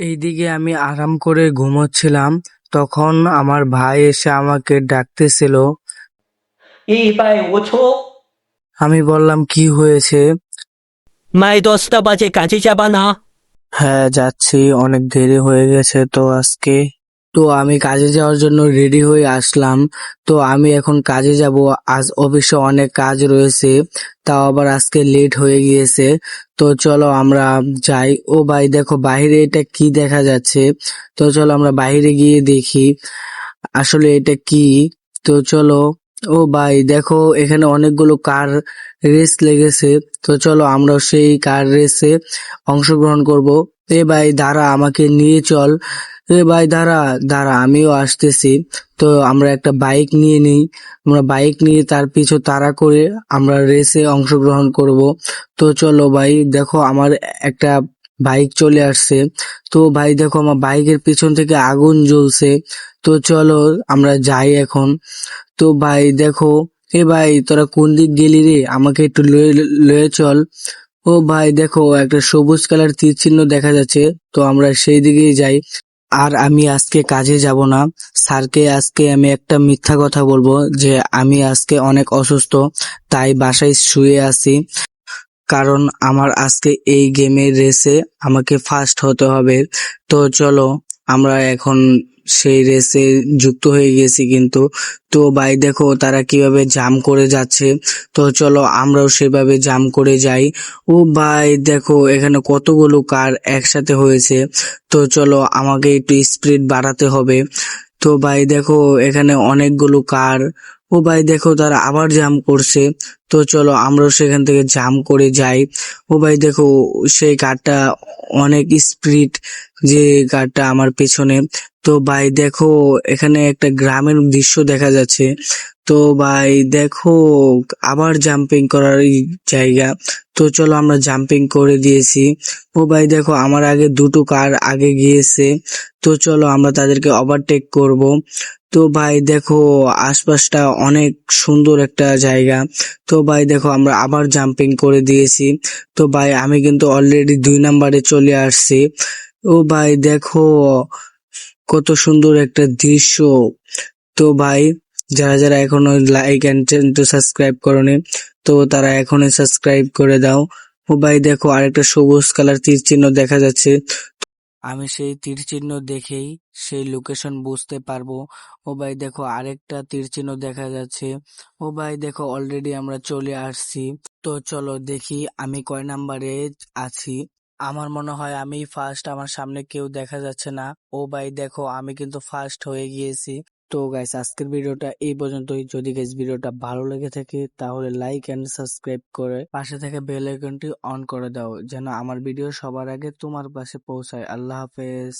এইদিকে আমি আরাম করে ঘুমোচ্ছিলাম, তখন আমার ভাই এসে আমাকে ডাকতেছিল। 150出，আমি বললাম, কি হয়েছে?麦多斯的八戒赶去加班呢。হ্যাঁ, যাচ্ছি, অনেক দেরি হয়ে গেছে তো আজকে। তো আমি কাজে যাওয়ার জন্য রেডি হয়ে আসলাম। তো আমি এখন কাজে যাব। আজ অফিসে অনেক কাজ রয়েছে, তাও আবার আজকে লেট হয়ে গিয়েছে। তো চলো আমরা যাই। ও ভাই দেখো, বাইরে এটা কি দেখা যাচ্ছে? তো চলো আমরা বাইরে গিয়ে দেখি আসলে এটা কি। তো চলো। ও ভাই দেখো, এখানে অনেকগুলো কার রেস লেগেছে। তো চলো আমরা সেই কার রেসে অংশগ্রহণ করব। এ ভাই দাঁড়া, আমাকে নিয়ে চল। এ ভাই দাঁড়া, দাঁড়া, আমিও আসতেছি। তো আমরা একটা বাইক নিয়ে নিই। আমরা বাইক নিয়ে তার পিছু তাড়া করে আমরা রেসে অংশগ্রহণ করব। তো চলো ভাই, দেখো আমার একটা বাইক চলে আসছে। তো ভাই দেখো, আমার বাইকের পিছন থেকে আগুন জ্বলছে। তো চলো আমরা যাই এখন। তো ভাই দেখো, এ ভাই তোরা কোন দিক গেলি রে? আমাকে একটু লয়ে লয়ে চল। ও ভাই দেখো, একটা সবুজ কালার তীর চিহ্ন দেখা যাচ্ছে। তো আমরা সেই দিকেই যাই। আর আমি আজকে কাজে যাব না। স্যারকে আজকে আমি একটা মিথ্যা কথা বলবো যে আমি আজকে অনেক অসুস্থ, তাই বাসায় শুয়ে আছি। কারণ আমার আজকে এই গেমের রেসে আমাকে ফার্স্ট হতে হবে। তো চলো আমরা এখন সেই রেসে যুক্ত হয়ে গেছি কিন্তু। তো ভাই দেখো তারা কিভাবে জাম্প করে যাচ্ছে। তো চলো আমরাও সেভাবে জাম্প করে যাই। ও ভাই দেখো, এখানে কতগুলো কার একসাথে হয়েছে। তো চলো আমাকে একটু স্পিড বাড়াতে হবে। তো ভাই দেখো, এখানে অনেকগুলো কার। ও ভাই দেখো, তারা আবার জাম্প করছে। তো চলো আমরাও সেখান থেকে জাম্প করে যাই। ও ভাই দেখো, সেই কারটা অনেক স্পিড, যে কারটা আমার পেছনে। তো ভাই দেখো, এখানে একটা গ্রামের দৃশ্য দেখা যাচ্ছে। তো ভাই দেখো, আবার জাম্পিং করার জায়গা। তো চলো আমরা জাম্পিং করে দিয়েছি। ও ভাই দেখো, আমার আগে দুটো কার আগে গিয়েছে। তো চলো আমরা তাদেরকে ওভারটেক করব। তো ভাই দেখো, আশপাশটা অনেক সুন্দর একটা জায়গা। তো ভাই দেখো, আমরা আবার জাম্পিং করে দিয়েছি। তো ভাই আমি কিন্তু অলরেডি 2 নাম্বারে চলে আসছি। ও ভাই দেখো, কত সুন্দর একটা দৃশ্য। তো ভাই, যারা যারা এখনো লাইক এন্ড চ্যানেলটা সাবস্ক্রাইব করোনি, তো তারা এখনই সাবস্ক্রাইব করে দাও। ও ভাই দেখো, আরেকটা সবুজ কালার তীর চিহ্ন দেখা যাচ্ছে। আমি সেই তীর চিহ্ন দেখেই সেই লোকেশন বুঝতে পারবো। ও ভাই দেখো, আরেকটা তীর চিহ্ন দেখা যাচ্ছে। ও ভাই দেখো, অলরেডি আমরা চলে আসছি। তো চলো দেখি আমি কয় নাম্বারে আছি। আমার মনে হয় আমি ফার্স্ট, আমার সামনে কেউ দেখা যাচ্ছে না। ও ভাই দেখো, আমি কিন্তু ফার্স্ট হয়ে গিয়েছি। তো গাইস, আজকের ভিডিওটা এই পর্যন্তই। যদি গাইস ভিডিওটা ভালো লেগে থাকে তাহলে লাইক এন্ড সাবস্ক্রাইব করে পাশে থেকে বেল আইকনটি অন করে দাও, যেন আমার ভিডিও সবার আগে তোমার পাশে পৌঁছায়। আল্লাহ হাফেজ।